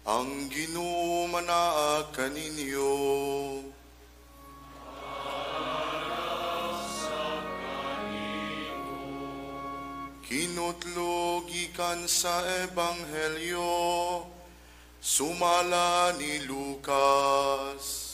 Ang Ginoo manaa kaninyo. Kinutlo gikan sa Ebanghelyo sumala ni Lucas.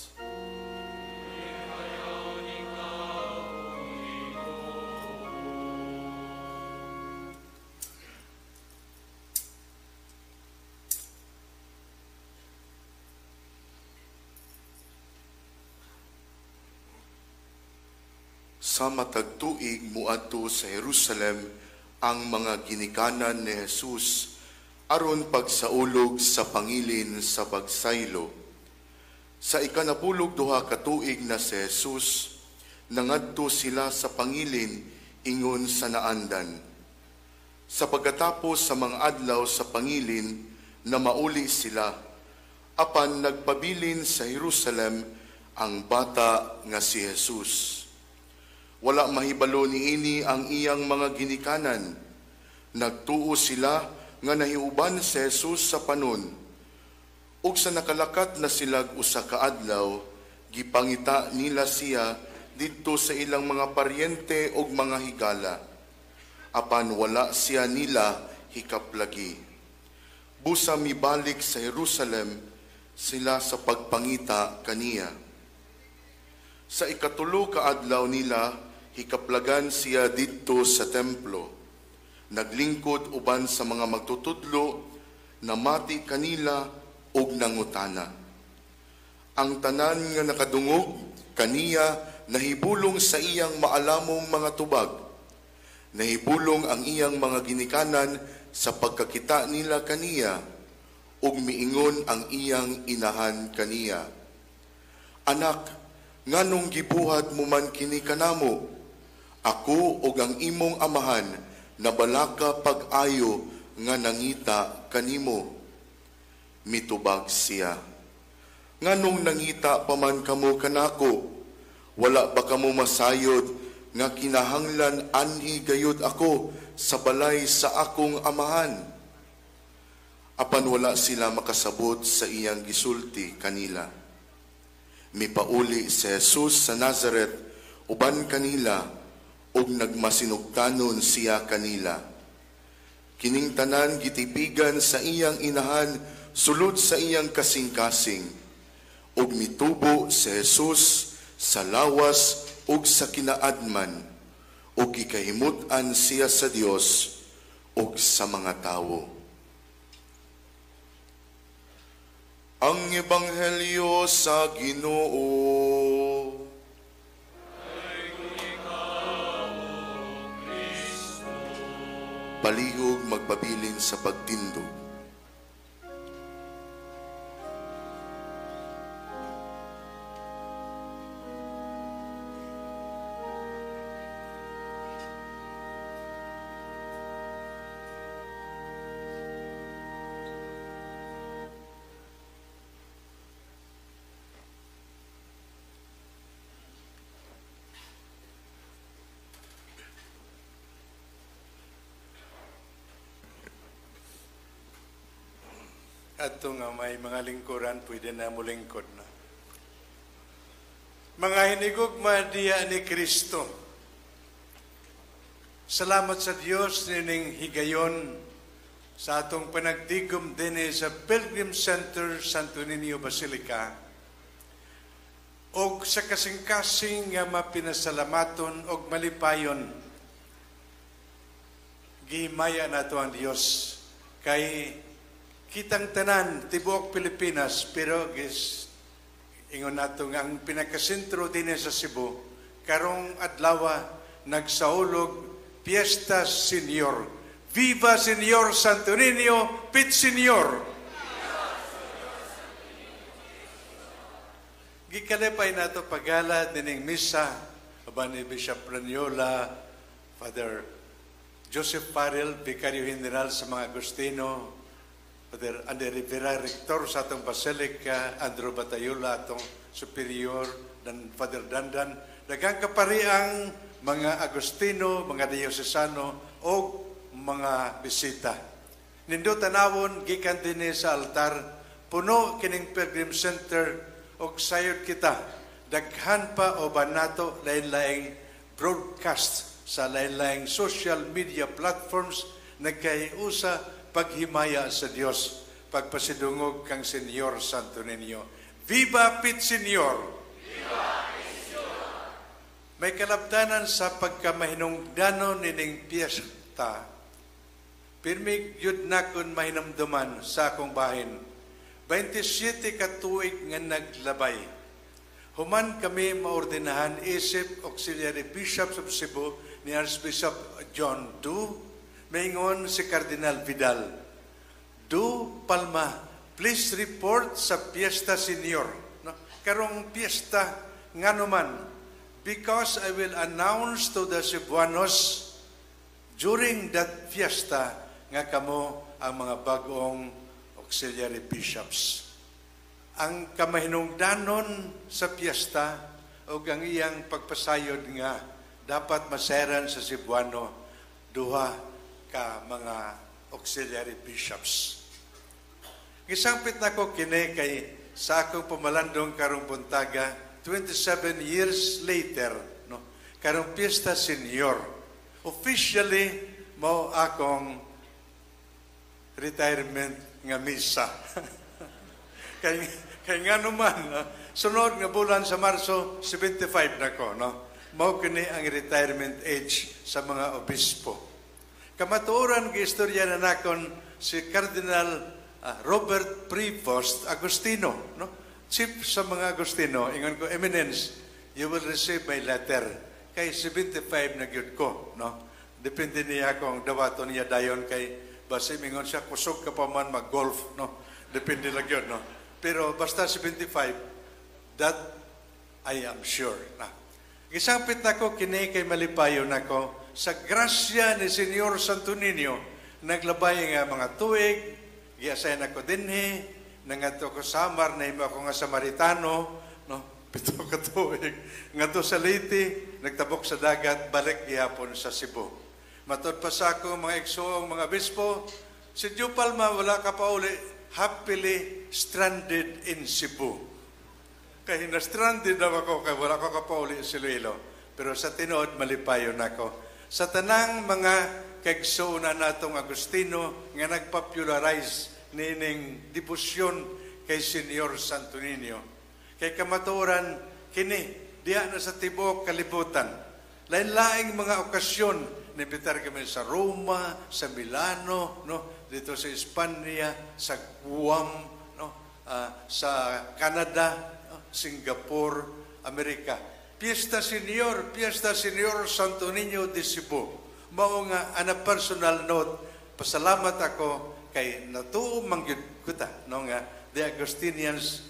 Sa matag tuig muadto sa Jerusalem ang mga ginikanan ni Jesus aron pagsaulog sa pangilin sa pagsaylo. Sa ikanapulog duha ka tuig na si Jesus, nangadto sila sa pangilin ingon sa naandan. Sa pagkatapos sa mga adlaw sa pangilin na mauli sila, apan nagpabilin sa Jerusalem ang bata nga si Jesus. Wala mahibalo niini ang iyang mga ginikanan. Nagtuo sila nga nahiuban si Jesus sa panon. Ug sa nakalakat na sila usa ka adlaw, gipangita nila siya didto sa ilang mga paryente ug mga higala. Apan wala siya nila hikaplagi. Busa mibalik sa Jerusalem sila sa pagpangita kaniya. Sa ikatulo ka adlaw nila, hikaplagan siya didto sa templo. Naglingkod uban sa mga magtutudlo, namati kanila og nangutana. Ang tanan nga nakadungog kaniya nahibulong sa iyang maalamong mga tubag. Nahibulong ang iyang mga ginikanan sa pagkakita nila kaniya ug miingon ang iyang inahan kaniya. Anak, nganong gibuhat mo man kini kanamo? Ako ug ang imong amahan nabalaka pag-ayo nga nangita kanimo. Mitubag siya. Nganong nangita pa man kamo kanako? Wala ba kamo masayod nga kinahanglan anhi gayud ako sa balay sa akong amahan? Apan wala sila makasabot sa iyang gisulti kanila. Mipauli si Jesus sa Nazareth uban kanila ug nagmasinugtanon siya kanila. Kining tanan gitipigan sa iyang inahan sulod sa iyang kasing-kasing ug mitubo si Jesus sa lawas ug sa kinaadman ug gikahimut-an siya sa Dios ug sa mga tawo. Ang Ebanghelyo sa Ginoo. Palihog magpabilin sa pagtindog. Ato nga may mga lingkuran, pwede na mo lingkod na. Mga hinigugma diya ni Kristo, salamat sa Diyos nining higayon sa atong panagtigom din sa Pilgrim Center Santo Niño Basilica o sa kasing-kasing nga mapinasalamaton o malipayon. Gihimaya na ito ang Diyos kay kitang tanan, tibuok Pilipinas, pero ingon nato nga ang pinakasentro din sa Cebu, karong adlawa, nagsaulog, Fiesta Senior. Viva Senior Santo Niño, Pit Senior! Gikalipay nato pagala dining misa, aban ni Bishop Ranyola, Father Joseph Parel, Vicario General sa mga Agustino, Father Ander Rivera, Rector sa atong Basilica, Andrew Batayula, atong Superior, dan Father Dandan, daghang kapariang mga Agustino, mga Diocesano, o mga bisita. Nindo tanawon, gikan din sa altar, puno kining Pilgrim Center og sayod kita daghan pa o ba nato lain-laing broadcast sa lain-laing social media platforms nagkaiusa paghimaya sa Dios pagpasidungog kang Senyor Santo Niño. Viva Pit Senyor! May kalabdanan sa pagkamahinungdanon nining piyesta. Pirmig yun na kun mahinamduman sa akong bahin. 27 ka tuig nga naglabay. Human kami maordinahan isip Auxiliary Bishops of Cebu ni Archbishop John Du, maingon si Cardinal Vidal. Du Palma, please report sa Fiesta Senior. No? Karong piyesta nga naman, because I will announce to the Cebuanos during that fiesta nga kamo ang mga bagong auxiliary bishops. Ang kamahinungdanon sa piyesta o ang iyang pagpasayod nga dapat maseran sa Cebuano duha ka mga auxiliary bishops. Gisampit na ko kini kay sa akong pumalandong karong buntaga 27 years later, no? Karong Fiesta Senior. Officially, mao akong retirement nga misa. kay nga naman, no? Sunod nga bulan sa Marso, 75 na ko, no? Mao kini ang retirement age sa mga obispo. Kamatuoran nga istorya na nakon si Cardinal Robert Prevost Agustino, no? Chief sa mga Agustino, ingon ko, Eminence, you will receive my letter. Kay 75 na gyud ko, no? Depende niya kung dawaton niya dayon kay basta mingon siya kusog ka pa man mag-golf, no? Depende lang yun, no? Pero basta 75, that I am sure. Gisampit na ko, kini kay malipayo na ko, sa grasya ni Senyor Santo Niño, naglabay nga mga tuig, giasay na ko dinhi, nangato ko Samar, na ima ako nga Samaritano, no? 7 ka tuig. Nga to sa Leyte, nagtabok sa dagat, balik gihapon sa Cebu. Matod pa sa ako, mga igsoong, mga bispo, si Joe Palma, wala ka pa uli, happily stranded in Cebu. Kaya na-stranded na ako, kaya wala ka pa uli sa Iloilo. Pero sa tinuod, malipayon ako. Sa tanang mga kaigsoon na natong Agustino, nga nagpopularize nining debosyon kay Senyor Santo Niño. Kay kamatuoran, kini, diya na sa tibok kalibutan. Lain-laing mga okasyon, nibitar kami sa Roma, sa Milano, no? Dito sa Espanya, sa Guam, no? Sa Canada, no? Singapore, Amerika. Fiesta Senior Santo Niño de Cebu. Mao nga, on a personal note, pasalamat ako kay natuo mangyud kuta, no nga, the Agustinians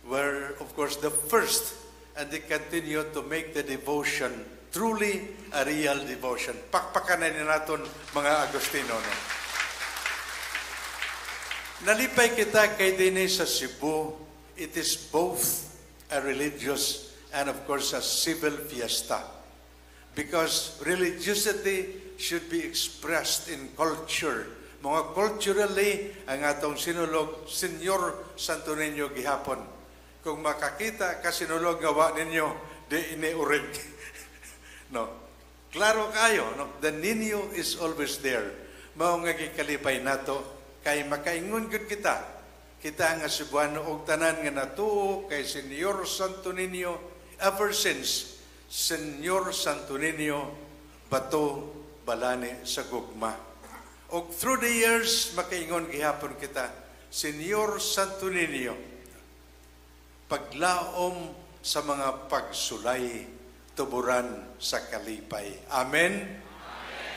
were, of course, the first, and they continue to make the devotion truly a real devotion. Pakpakanan naton mga Agustino. No? Nalipay kita kay dinhi sa Cebu. It is both a religious and, of course, a civil fiesta. Because religiosity should be expressed in culture. Mga culturally, ang atong sinulog, Senyor Santo Niño gihapon. Kung makakita ka sinulog gawa ninyo, di iniurig. No. Klaro kayo, no? The Niño is always there. Mao nga gikalipay nato, kay makaingon gud kita. Kita nga Cebuano og tanan nga natuo kay Senyor Santo Niño ever since Senyor Santo Niño bato balani sa gugma. Og through the years, makaingon gihapon kita, Senyor Santo Niño, paglaom sa mga pagsulay, tuburan sa kalipay. Amen?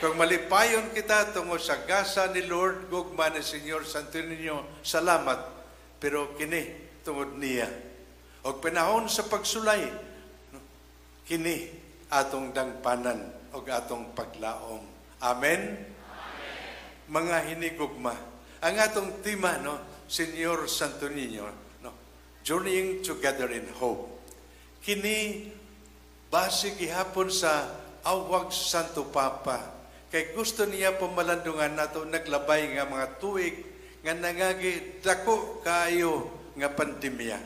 Kung malipayon kita tungo sa gasa ni Lord, gugma ni Senyor Santo Niño, salamat. Pero kini, tungod niya. Og panahon sa pagsulay, kini atong dangpanan og atong paglaom. Amen? Mga hinigugma. Ang atong tema, no, Senyor Santo Niño, no, journeying together in hope. Kini base gihapon sa awag Santo Papa. Kay gusto niya pumalandungan nato naglabay nga mga tuig nga nangagi dako kayo nga pandemya.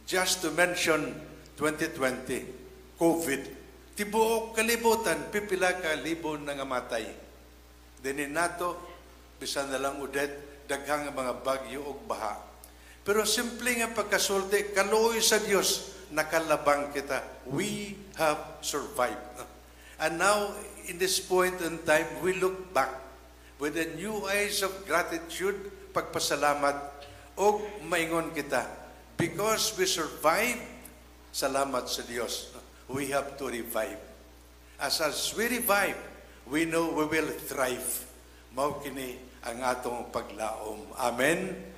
Just to mention 2020, COVID. Tibuok kalibutan, pipila ka libo na nga matay. Dinin nato, bisan na lang udet, daghang mga bagyo o baha. Pero simple nga pagkasulti, kaluoy sa Dios, nakalabang kita. We have survived. And now, in this point in time, we look back with the new eyes of gratitude, pagpasalamat, o maingon kita. Because we survived, salamat sa Diyos. We have to revive. As we revive, we know we will thrive. Mao kini ang atong paglaom. Amen?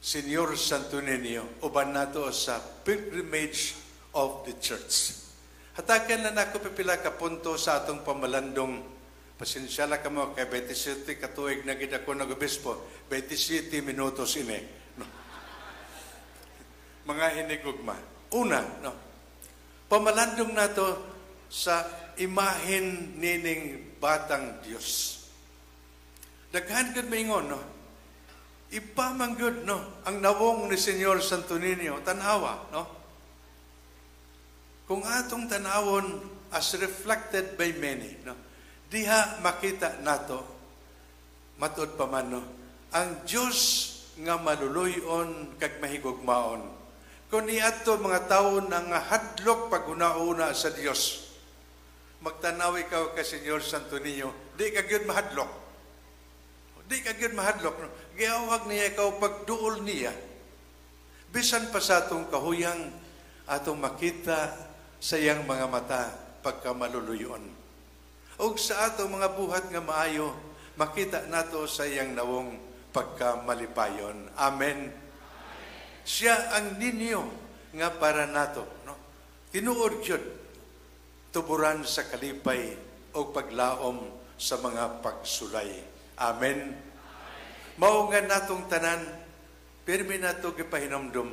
Senyor Santo Niño, uban nato sa pilgrimage of the church. Hatakan na nako pipila ka punto sa atong pamalandong. Pasensyala ka mo kay 27 katuig na gid ako nag-obispo. 27 minutos ini. No. Mga hinigugma. Una, no. Pamalandong nato sa imahen nining batang Dios. Daghan gud maingon, no. Ipamanggod, no, ang nawong ni Senyor Santo Niño, tanawa, no? Kung atong tanawon as reflected by many, no, diha makita nato, matod pa man, no, ang Diyos nga maluluyon kag mahigugmaon. Kung niadto mga tao nga hadlok pag-una-una sa Dios, magtanaw ikaw ka Senyor Santo Niño, di ka gyud mahadlok. Di ka gyud mahadlok. No? Giyawag niya ikaw pagduol niya. Bisan pa sa atong kahuyang, atong makita sa iyang mga mata pagka maluluyon. O sa atong mga buhat nga maayo, makita nato sa iyang nawong pagka malipayon. Amen. Siya ang ninyo nga para nato. No? Tinuod yun. Tuburan sa kalipay o paglaom sa mga pagsulay. Amen. Mao nga natong tanan, pirmi nato gipahinomdom.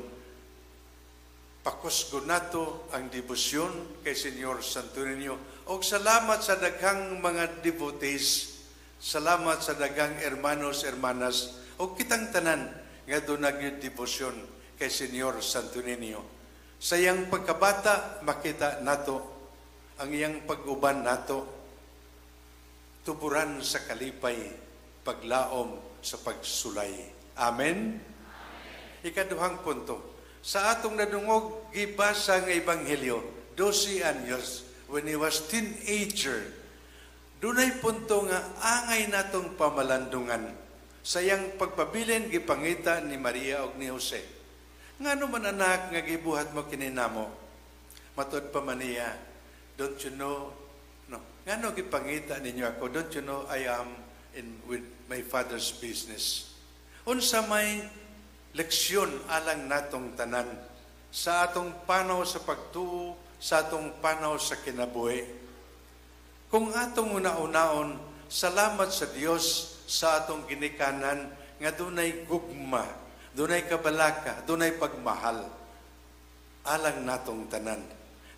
Pakusgo nato ang debosyon kay Senyor Santo Niño. O salamat sa daghang mga devotees, salamat sa daghang hermanos, hermanas, o kitang tanan nga doon nagyud debosyon kay Senyor Santo Niño. Sa iyang pagkabata, makita nato ang iyang pag-uban nato, tuburan sa kalipay, paglaom sa pagsulay. Amen? Ikaduhang punto. Sa atong nadungog, gibasa ng Ebanghelyo, 12 anyos, when he was teenager, dunay punto nga angay natong pamalandungan. Sa iyang pagpabilin, gipangita ni Maria o ni Jose. Ngano man anak nga gibuhat mo kininamo? Matod pa man niya, don't you know, no, ngano gipangita ninyo ako? Don't you know I am with my Father's business. Unsa may leksyon alang natong tanan sa atong panaw sa pagtuo, sa atong panaw sa kinabuhi. Kung atong una-unaon, salamat sa Dios sa atong ginikanan nga dunay gugma, dunay kabalaka, dunay pagmahal alang natong tanan.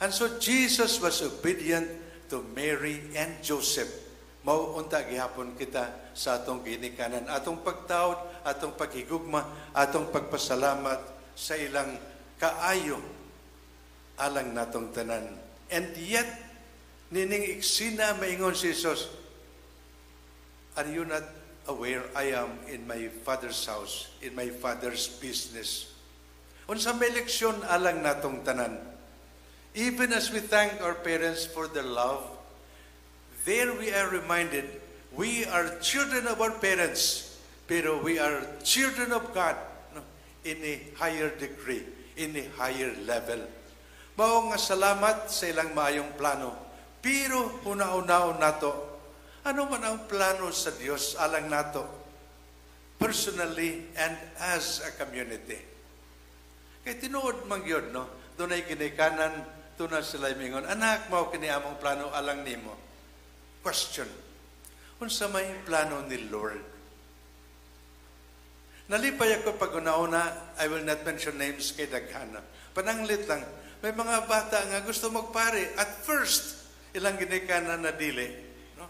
And so Jesus was obedient to Mary and Joseph. Mauunta gihapon kita sa atong ginikanan, atong pagtawad, atong paghigugma, atong pagpasalamat sa ilang kaayo alang natong tanan. And yet, nining iksina maingon si Jesus, are you not aware I am in my Father's house, in my Father's business? Unsa may leksyon alang natong tanan. Even as we thank our parents for their love, there we are reminded, we are children of our parents, pero we are children of God, no, in a higher degree, in a higher level. Mao nga salamat sa ilang maayong plano, pero una-unaon nato, ano man ang plano sa Dios alang nato, personally and as a community. Kaya tinuod man yun, no? Doon ay ginikanan, doon na sila mingon, anak, mao kini among plano alang nimo. Question. Unsa may plano ni Lord? Nalipay ako pag una-una, I will not mention names kay daghana. Pananglit lang, may mga bata nga gusto magpare. At first, ilang ginikanan na dili. No?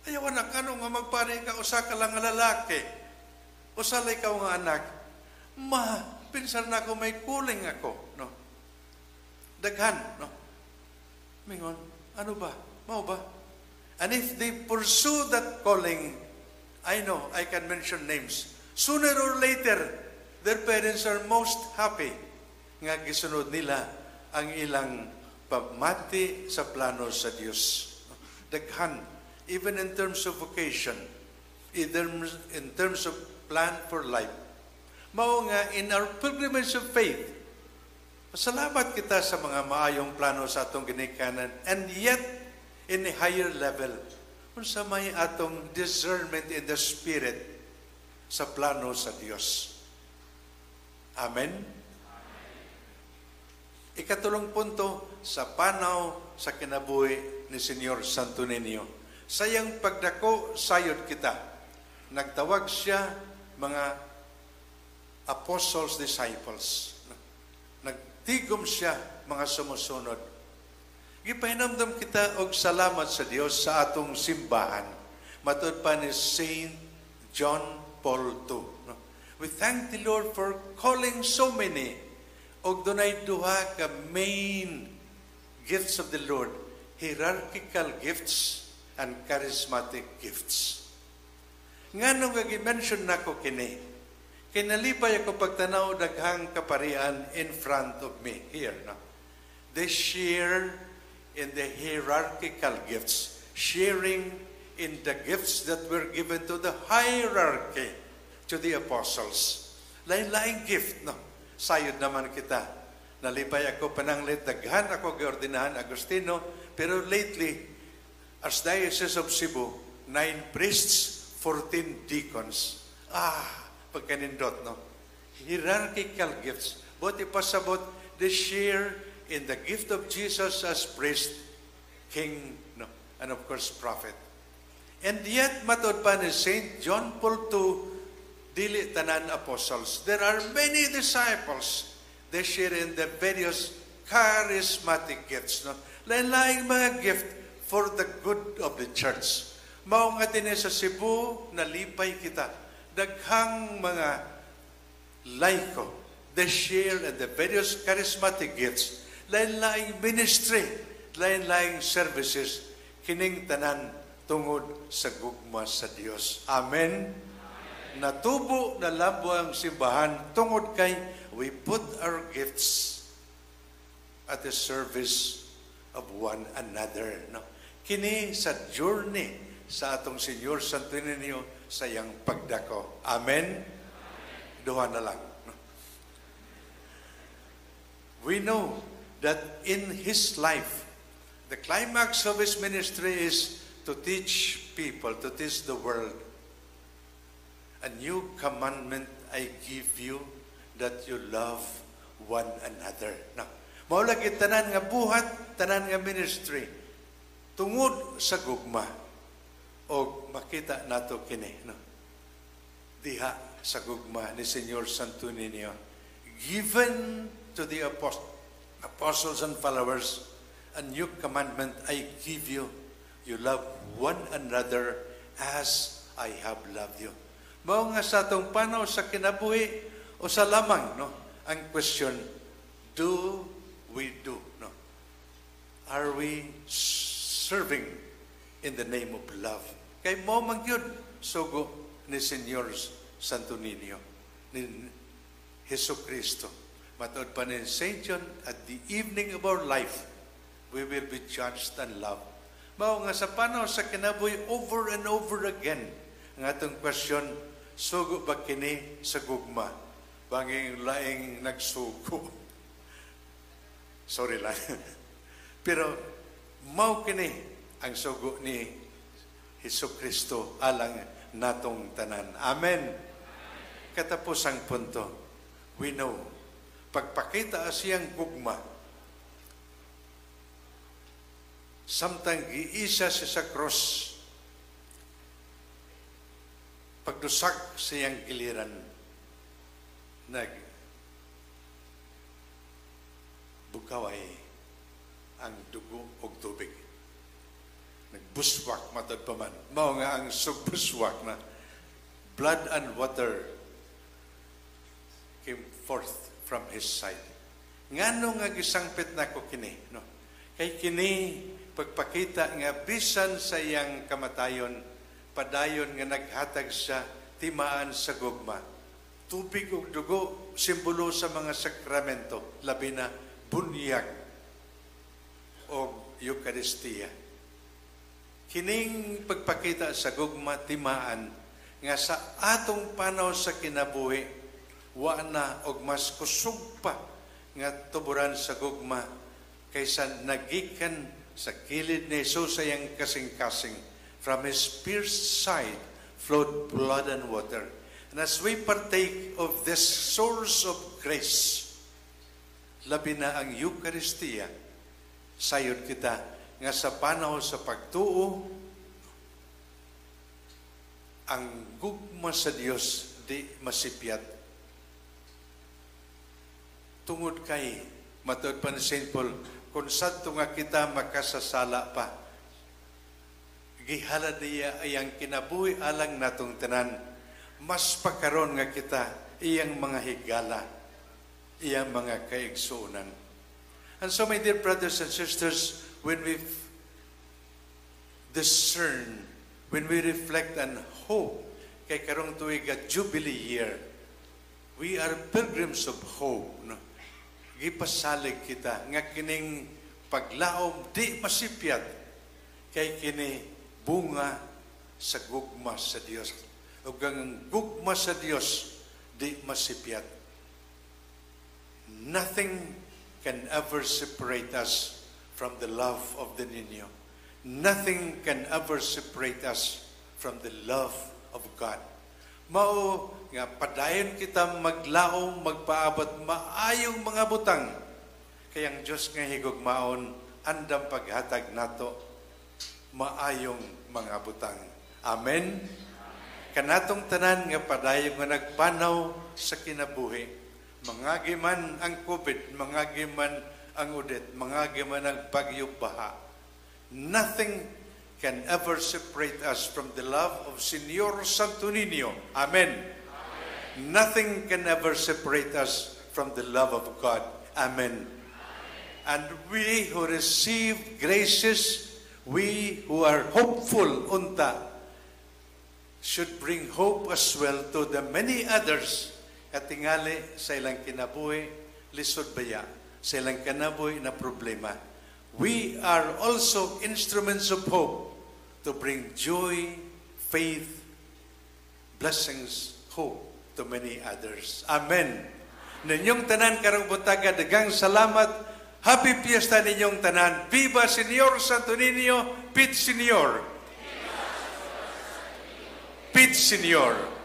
Ayaw anak, ano nga magpari ka, usa ka lang nga lalaki. Usalay ka nga anak. Ma, pinsan na ako may kuling ako. No? Daghan. No? Mingon, ano ba? Mao ba? And if they pursue that calling, I know, I can mention names. Sooner or later, their parents are most happy nga gisunod nila ang ilang pagmati sa plano sa Dios. Daghan, even in terms of vocation, in terms of plan for life. Mao nga, in our pilgrimage of faith, pasalamat kita sa mga maayong plano sa atong ginikanan, and yet, in a higher level, kung sa may atong discernment in the Spirit sa plano sa Diyos. Amen? Ikatulong punto, sa panaw sa kinabuhi ni Senyor Santo Niño. Sayang pagdako, sayod kita. Nagtawag siya mga apostles, disciples. Nagtigom siya mga sumusunod. Gipahinamdam kita og salamat sa Dios sa atong simbahan. Matud pa ni Saint John Paul II. We thank the Lord for calling so many. Og dunay duha ka main gifts of the Lord, hierarchical gifts and charismatic gifts. Nganong nga gi-mention nako kini? Kinalipay ako pagtanaw daghang kaparian in front of me here. No? They share in the hierarchical gifts, sharing in the gifts that were given to the hierarchy, to the apostles. Lain-laing gift, no? Sayod naman kita. Nalipay ako pananglit, daghan ako giordinahan Agustino, pero lately, Archdiocese of Cebu, 9 priests, 14 deacons. Pagkanindot, no? Hierarchical gifts. But ipasabot, they share in the gift of Jesus as priest, king, no? And of course, prophet. And yet, matod pa ni St. John Paul II, dili tanan apostles. There are many disciples. They share in the various charismatic gifts. No? Lain-laing mga gift for the good of the church. Mao nga din sa Cebu, nalipay kita. Daghang mga laiko. They share in the various charismatic gifts. Lain-laing ministry. Lain-laing services. Kining tanan tungod sa gugma sa Dios. Amen. Natubo na labo ang simbahan tungod kay we put our gifts at the service of one another. No? Kini sa journey sa atong Senyor Santo Niño sa iyang pagdako. Amen? Duha na lang. No? We know that in His life, the climax of His ministry is to teach people, to teach the world. A new commandment I give you, that you love one another. Now, maulagi tanan nga buhat, tanan nga ministry, tungod sa gugma. O makita nato kini, no? Diha sa gugma ni Senyor Santo Niño, given to the apostles and followers, a new commandment I give you, you love one another as I have loved you. Mao nga sa atong panaw sa kinabuhi o sa lamang, no? Ang question, do we do? No? Are we serving in the name of love? Kay mo man gyud sugo ni Senyor Santo Niño, ni Jesucristo. Matod pa ni Saint John, at the evening of our life, we will be judged and loved. Mao nga sa panaw sa kinabuhi over and over again, ang atong question, sugo ba kini sa gugma? Banging laing nagsugo. Sorry lang. Pero, mao kini ang sugo ni Jesucristo alang natong tanan. Amen. Katapos ang punto, we know, pagpakita siyang gugma, samtang giisa siya sa cross, pagdusak siyang giliran, bukaway ang dugo o tubig. nagbuswak matod pa man. Mao nga ang sugbuswak na blood and water came forth from his side. Ngano nga gisangpit nako kini, no? Kay kini pagpakita nga bisan sa iyang kamatayon, padayon nga naghatag siya timaan sa gugma. Tubig ug dugo simbolo sa mga sakramento, labi na bunyag o Eucharistia. Kining pagpakita sa gugma timaan nga sa atong panahon sa kinabuhi wa na og mas kusog pa nga tuburan sa gugma kaysa nagikan sa gilid ni Jesus sa iyang kasing-kasing. From his pierced side flowed blood and water. And as we partake of this source of grace, labi na ang Eucharistia, sayod kita nga sa panahon sa pagtuo, ang gugma sa Dios di masipyat. Tungod kay, matod pa ni St. Paul, kung sadto nga kita makasasala pa, gihala niya iyang kinabuhi alang natong tanan, mas pakaron nga kita iyang mga higala, iyang mga kaigsuunan. And so, my dear brothers and sisters, when we discern, when we reflect and hope, kay karong tuig at Jubilee year, we are pilgrims of hope. No? Gipasalig kita, nga kining paglaom di masipyat, kay kini bunga sa gugma sa Dios. O ang gugma sa Dios di masipyat. Nothing can ever separate us from the love of the Niño. Nothing can ever separate us from the love of God. Mao nga padayon kita maglaom, magpaabot maayong mga butang. Kayang Diyos nga higugmaon, andam paghatag nato maayong mga butang. Amen. Kanatong tanan nga padayon nga nagpanaw sa kinabuhi. Mangagi man ang COVID, mangagi man ang udet, mangagi man ang bagyong baha. Nothing can ever separate us from the love of Señor Santo Niño. Amen. Amen. Nothing can ever separate us from the love of God. Amen. And we who receive graces, we who are hopeful unta, should bring hope as well to the many others at tingali sa ilang kinabuhi, lisod baya, sa ilang kinabuhi na problema. We are also instruments of hope to bring joy, faith, blessings, hope to many others. Amen. Ninyong tanan karong buntaga, dagang salamat. Happy Fiesta ninyong tanan. Viva Señor Santo Niño, Pit Señor. Pit Señor.